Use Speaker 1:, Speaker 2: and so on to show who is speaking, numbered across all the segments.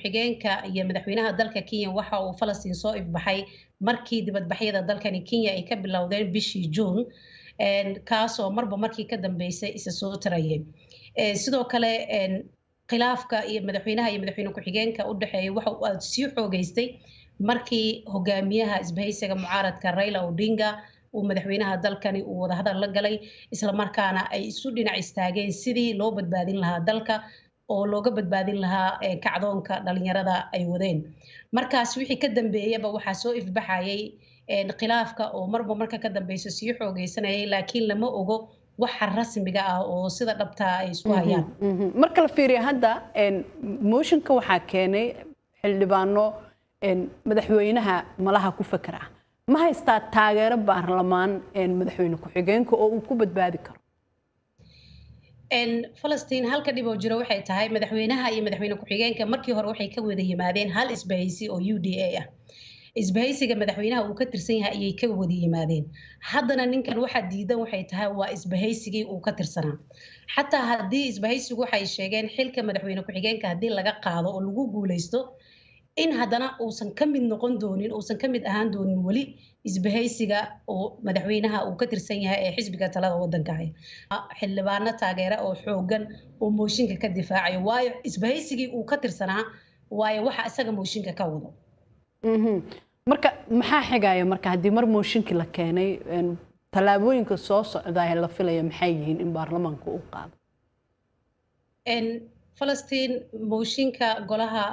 Speaker 1: ku-xigeenka iyo madaxweynaha dalka Kenya waxa uu Falastiin soo ifbaxay markii dibadbaxyada dalkani Kenya ay ka bilowdeen bishii June kaasoo marba markii ka dambeysay isa soo tarayay sidoo kale khilaafka iyo madaxweyne ku-xigeenka u dhaxeeyay waxa uu sii xoogaystay markii hogaamiyaha isbahaysiga mucaaradka Raila Odinga uu madaxweynaha dalkani uu wada hadal la galay isla markaana ay isu dhinac istaageen sidii loo badbaadin lahaa dalka oo looga badbaadin lahaa kacdoonka dhalinyarada ay wadeen markaas wixii ka dambeeyaba waxa soo ifbaxayay khilaafka oo marba marka ka dambeysay sii xoogaysanayay laakiin lama ogo waxa rasmiga ah oo sida dhabta ay isku hayaan
Speaker 2: marka la fiiriyo hadda motionka waxa keenay xildhibaano madaxweynaha malaha ku fakara ma haystaa taageero baarlamaan madaxweyne ku-xigeenka oo uu ku badbaadi karo
Speaker 1: Falastiin halka dhib oo jiro waxay tahay madaxweynaha iyo madaxweyne ku-xigeenka markii hore waxay ka wada yimaadeen hal isbahaysi oo UDA ah isbahaysiga madaxweynaha uu ka tirsan yahay ayay ka wada yimaadeen haddana ninkan waxa diidan waxay tahay waa isbahaysigii uu ka tirsanaa xataa haddii isbahaysigu waxay sheegeen xilka madaxweyne ku-xigeenka haddii laga qaado oo lagu guuleysto in haddana uusan ka mid noqon doonin uusan ka mid ahaan doonin weli isbahaysiga oo madaxweynaha uu ka tirsan yahay ee xisbiga talada waddanka haya xildhibaano taageera oo xoogan oo mooshinka ka difaacayo waayo isbahaysigii uu ka tirsanaa waayo waxa isaga mooshinka ka wado
Speaker 2: marka maxaa xigaya marka haddii mar mooshinkii la keenay tallaabooyinka soo socda ee la filaya maxay yihiin in baarlamaanku uu qaado
Speaker 1: Falastiin mooshinka golaha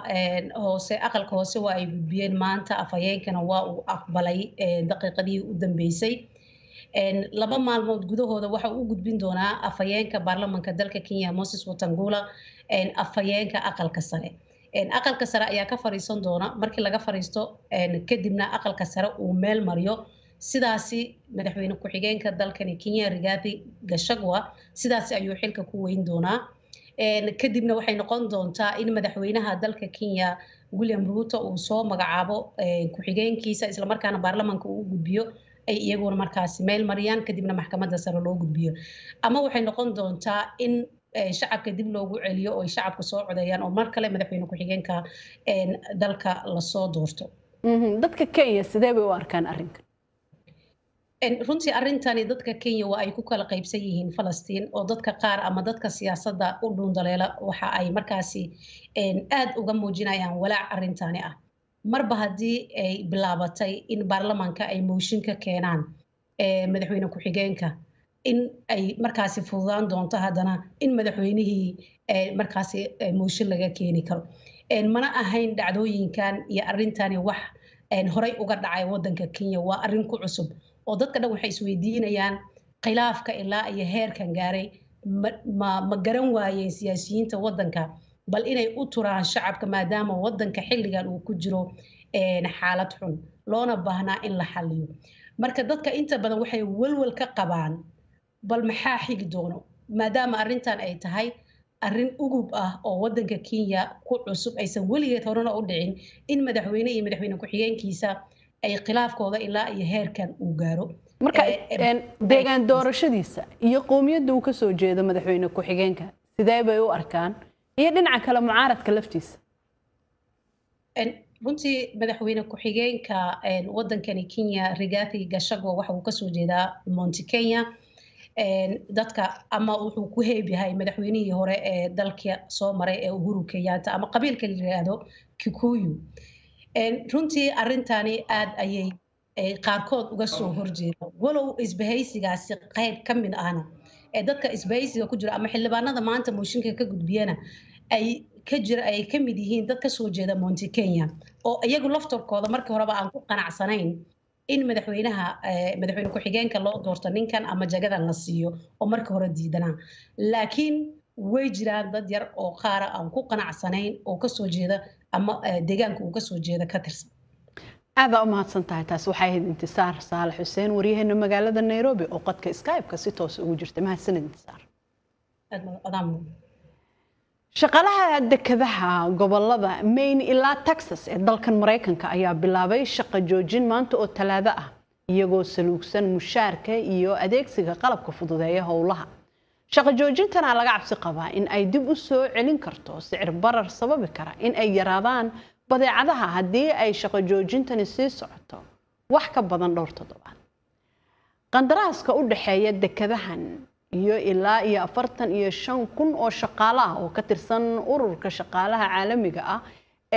Speaker 1: hoose aqalka hoose waa ay gudbiyeen maanta afhayeenkana waa uu aqbalay daqiiqadii u dambeysay laba maalmood gudahooda waxa uu gudbin doonaa afhayeenka baarlamaanka dalka Kenya Moses Wetangula afhayeenka aqalka sare aqalka sare ayaa ka fariisan doona markii laga fariisto kadibna aqalka sare uu meel mariyo sidaasi madaxweyne ku-xigeenka dalkani Kenya Rigathi Gachagua sidaasi ayuu xilka ku weyn doonaa kadibna waxay noqon doontaa in madaxweynaha dalka Kenya William Ruto uu soo magacaabo ku-xigeenkiisa isla markaana baarlamaanka uu gudbiyo ay iyaguna markaas meel mariyaan kadibna maxkamadda sare loo gudbiyo ama waxay noqon doontaa in shacabka dib loogu celiyo oo shacabku soo codeeyaan oo mar kale madaxweyne ku-xigeenka dalka la soo doorto
Speaker 2: dadka Kenya sidee bay u arkaan arrinkan
Speaker 1: runtii arrintani dadka Kenya waa ay ku kala qaybsan yihiin Falastiin oo dadka qaar ama dadka siyaasadda u dhundaleela waxa ay markaasi aad uga muujinayaan walaac arrintani ah marba haddii ay bilaabatay in baarlamaanka ay mooshin ka keenaan madaxweyne ku-xigeenka in ay markaasi fududaan doonto haddana in madaxweynihii markaasi mooshin laga keeni karo mana ahayn dhacdooyinkan iyo arrintani wax horey uga dhacay waddanka Kenya waa arrin ku cusub oo dadka dhan waxay isweydiinayaan khilaafka ilaa iyo heerkan gaaray ma garan waayeen siyaasiyiinta waddanka bal inay u turaan shacabka maadaama waddanka xilligan uu ku jiro xaalad xun loona baahnaa in la xalliyo marka dadka inta badan waxay walwal ka qabaan bal maxaa xigi doono maadaama arrintan ay tahay arrin ugub ah oo waddanka Kenya ku cusub aysan weligeed horena u dhicin in madaxweyne iyo madaxweyne ku-xigeenkiisa ay khilaafkooda ilaa iyo heerkan uu gaaro
Speaker 2: marka deegaan doorashadiisa iyo qowmiyadda uu ka soo jeedo madaxweyne ku-xigeenka sidee bay u arkaan iyo dhinaca kale mucaaradka laftiisa
Speaker 1: runtii madaxweyne ku-xigeenka waddankani Kenya Rigathi Gachagua waxa uu ka soo jeedaa Mount Kenya dadka ama wuxuu ku heeb yahay madaxweynihii hore ee dalka soo maray ee Uhuru Kenyatta ama qabiilka la yiraahdo Kikuyu runtii arrintani aad ayay qaarkood uga soo horjeeda walow isbahaysigaasi qayb ka mid ahna dadka isbahaysiga ku jira ama xildhibaanada maanta mooshinka ka gudbiyana ay ka mid yihiin dad ka soo jeeda Mount Kenya oo iyagu laftorkooda markii horeba aan ku qanacsanayn in madaxweyne ku-xigeenka loo doorto ninkan ama jagadan la siiyo oo markii hore diidanaa laakiin way jiraan dad yar oo qaar aan ku qanacsanayn oo ka soo jeeda ama deegaanka uu ka soo jeeda ka tirsan
Speaker 2: aada u mahadsan tahay taas waxay ahayd intisaar saalax xuseen waryaheena magaalada Nairobi oo qadka Skype-ka si toos ugu jirtay mahadsanid intisaar shaqaalaha dekedaha gobolada Maine ilaa Texas ee dalkan Mareykanka ayaa bilaabay shaqo joojin maanta oo Talaado ah iyagoo saluugsan mushaarka iyo adeegsiga qalabka fududeeya howlaha shaqo joojintana laga cabsi qabaa in ay dib u soo celin karto sicir barar sababi kara in ay yaraadaan badeecadaha haddii ay shaqo joojintani sii socoto wax ka badan dhowr toddobaad. qandaraaska u dhaxeeya dekadahan iyo ilaa 45,000 oo shaqaale ah oo ka tirsan ururka shaqaalaha caalamiga ah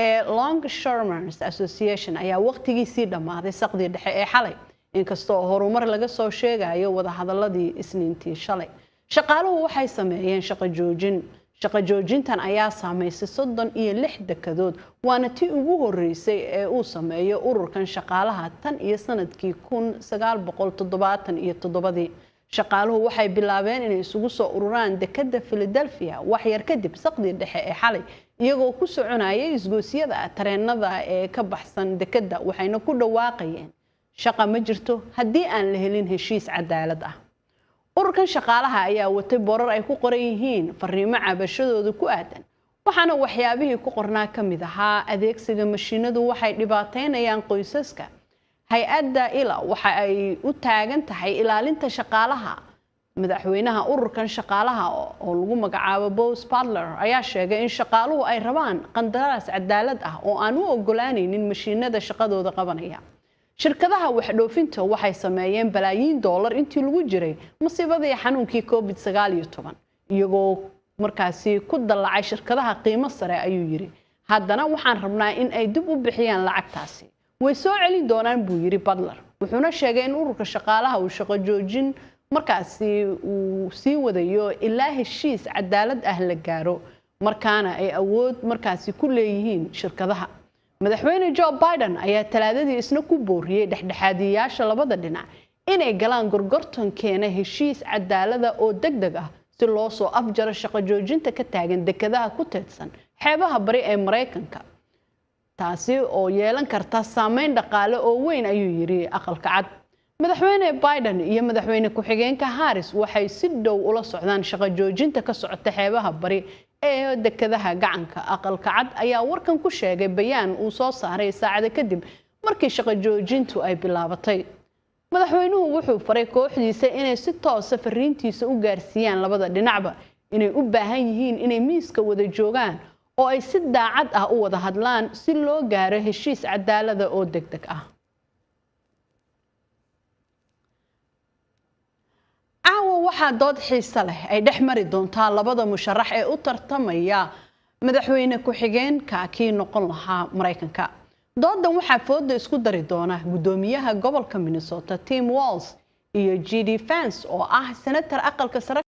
Speaker 2: ee Longshoremen's Association ayaa waqtigiisii dhamaaday saqdii dhexe ee xalay, inkastoo horumar laga soo sheegayo wada hadaladii Isniintii shalay. shaqaaluhu waxay sameeyeen shaqo joojintan ayaa saameysay 36 dekadood, waana tii ugu horeysay ee uu sameeyo ururkan shaqaalaha tan iyo sanadkii 1977. shaqaaluhu waxay bilaabeen inay isugu soo ururaan dekada Philadelphia wax yar kadib saqdii dhexe ee xalay, iyagoo ku soconayay isgoosiyada tareenada ee ka baxsan dekada, waxayna ku dhawaaqayeen shaqa ma jirto haddii aan la helin heshiis cadaalad ah. ururkan shaqaalaha ayaa watay boorar ay ku qoran yihiin fariimo cabashadooda ku aadan, waxaana waxyaabihii ku qornaa ka mid ahaa adeegsiga mashiinadu waxay dhibaateynayaan qoysaska. hay-adda ila waxa ay u taagan tahay ilaalinta shaqaalaha. madaxweynaha ururkan shaqaalaha oo lagu magacaabo Buzz Butler ayaa sheegay in shaqaaluhu ay rabaan qandaraas cadaalad ah oo aan u ogolaanaynin mashiinada shaqadooda qabanaya. shirkadaha wax dhoofinta waxay sameeyeen balaayiin dollar intii lagu jiray masiibadii xanuunkii COVID-19, iyagoo markaasi ku dalacay shirkadaha qiimo sare, ayuu yiri. haddana waxaan rabnaa in ay dib u bixiyaan lacagtaasi. way soo celin doonaan buu yiri Butler. wuxuuna sheegay in ururka shaqaalaha uu shaqo joojin markaasi uu sii wadayo ilaa heshiis cadaalad ah la gaaro, markaana ay awood markaasi ku leeyihiin shirkadaha. madaxweyne Joe Biden ayaa talaadadii isna ku booriyay dhexdhexaadiyaasha labada dhinac inay galaan gorgortan keena heshiis cadaalad ah oo degdeg ah si loo soo afjaro shaqo joojinta ka taagan dekadaha ku teedsan xeebaha bari ee Mareykanka, taasi oo yeelan karta saameyn dhaqaale oo weyn, ayuu yiri aqalka cad. madaxweyne Biden iyo madaxweyne ku-xigeenka Harris waxay si dhow ula socdaan shaqo joojinta ka socota xeebaha bari ee dekadaha gacanka. aqalka cad ayaa warkan ku sheegay bayaan uu soo saaray saacado kadib markii shaqo joojintu ay bilaabatay. madaxweynuhu wuxuu faray kooxdiisa inay si toos ah fariintiisa u gaarsiiyaan labada dhinacba, inay u baahan yihiin inay miiska wada joogaan oo ay si daacad ah u wada hadlaan si loo gaaro heshiis cadaalad ah oo degdeg ah. waxaa dood xiiso leh ay dhex mari doontaa labada musharax ee u tartamaya madaxweyne ku-xigeenka kii noqon lahaa Mareykanka. doodan waxaa fooda isku dari doona gudoomiyaha gobolka Minnesota Tim Walz iyo JD Vance oo ah senator aqalka sare